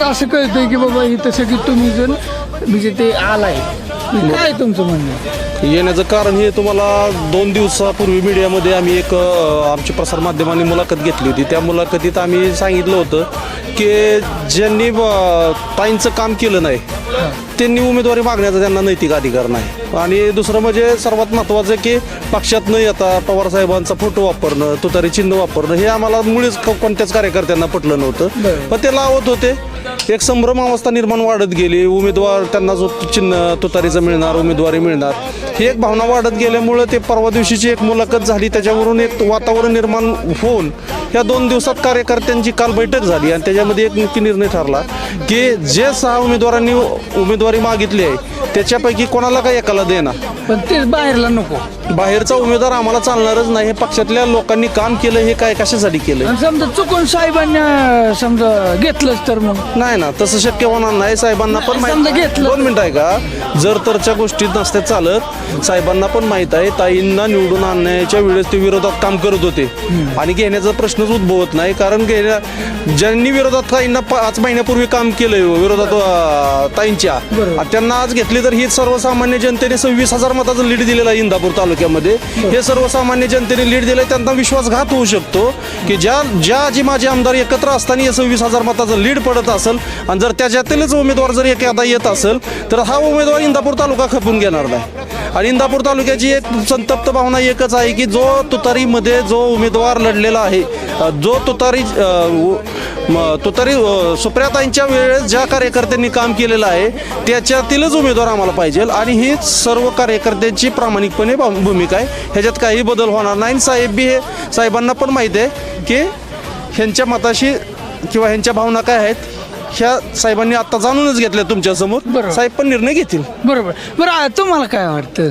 असं कळतंय की बाबा इथं सगळी तुम्ही जण म्हणजे ते आलाय, काय तुमचं म्हणणं? येण्याचं कारण हे तुम्हाला 2 दिवसापूर्वी मीडियामध्ये आम्ही एक आमच्या प्रसारमाध्यमांनी मुलाखत घेतली होती. त्या मुलाखतीत आम्ही सांगितलं होतं की ज्यांनी ताईंचं काम केलं नाही त्यांनी उमेदवारी मागण्याचा त्यांना नैतिक अधिकार नाही. आणि दुसरं म्हणजे सर्वात महत्त्वाचं की पक्षात न येता पवारसाहेबांचा फोटो वापरणं, तुतारी चिन्ह वापरणं हे आम्हाला मुळीच कोणत्याच कार्यकर्त्यांना पटलं नव्हतं. पण ते लावत होते. एक संभ्रम अवस्था निर्माण वाढत गेली. उमेदवार त्यांना जो चिन्ह तुतारीचं मिळणार, उमेदवारी मिळणार, ही एक भावना वाढत गेल्यामुळं ते परवा दिवशीची एक मुलाखत झाली. त्याच्यावरून एक वातावरण निर्माण होऊन या 2 दिवसात कार्यकर्त्यांची काल बैठक झाली आणि त्याच्यामध्ये एक नक्की निर्णय ठरला की जे 6 उमेदवारांनी उमेदवारी मागितली आहे त्याच्यापैकी कोणाला काही एकाला देणार, पण ते बाहेरला नको. बाहेरचा उमेदवार आम्हाला चालणारच नाही. हे पक्षातल्या लोकांनी काम केलं, हे काय कशासाठी केलं? आणि समजा चुकून साहेबांना समजा घेतलंच तर मग नाही ना, तसं शक्य होणार नाही. साहेबांना पण समजा घेतलं. 2 मिनिटं आहे का, जर तरच्या गोष्टीत नसत्या चालत. साहेबांना पण माहीत आहे ताईंना निवडून आणण्याच्या वेळेस ते विरोधात काम करत होते आणि घेण्याचा प्रश्नच उद्भवत नाही. कारण ज्यांनी विरोधात ताईंना 5 महिन्यापूर्वी काम केलंय विरोधात ताईंच्या, त्यांना आज घेतली तर ही सर्वसामान्य जनतेने 26,000 मताचं लीड दिलेलं आहे इंदापूर तालुक्यामध्ये. हे सर्वसामान्य जनतेने लीड दिलंय. त्यांना विश्वासघात होऊ शकतो की ज्या आजी माझे आमदार एकत्र असताना हे 26,000 मताचं लीड पडत असेल आणि जर त्याच्यातीलच उमेदवार जर एखादा येत असेल तर हा उमेदवार इंदापूर तालुका खपून घेणार नाही. आणि इंदापूर तालुक्याची एक संतप्त भावना एकच आहे की जो तुतारीमध्ये जो उमेदवार लढलेला आहे, जो तुतारी सुप्रियाताईंच्या वेळेस ज्या कार्यकर्त्यांनी काम केलेलं आहे त्याच्यातीलच उमेदवार आम्हाला पाहिजे. आणि ही सर्व कार्यकर्त्यांची प्रामाणिकपणे भूमिका आहे. ह्याच्यात काही बदल होणार नाही. साहेबांना पण माहीत आहे की ह्यांच्या मताशी किंवा ह्यांच्या भावना काय आहेत ह्या साहेबांनी आता जाणूनच घेतल्या तुमच्यासमोर. साहेब पण निर्णय घेतील. बरोबर. बरं तुम्हाला काय वाटतं?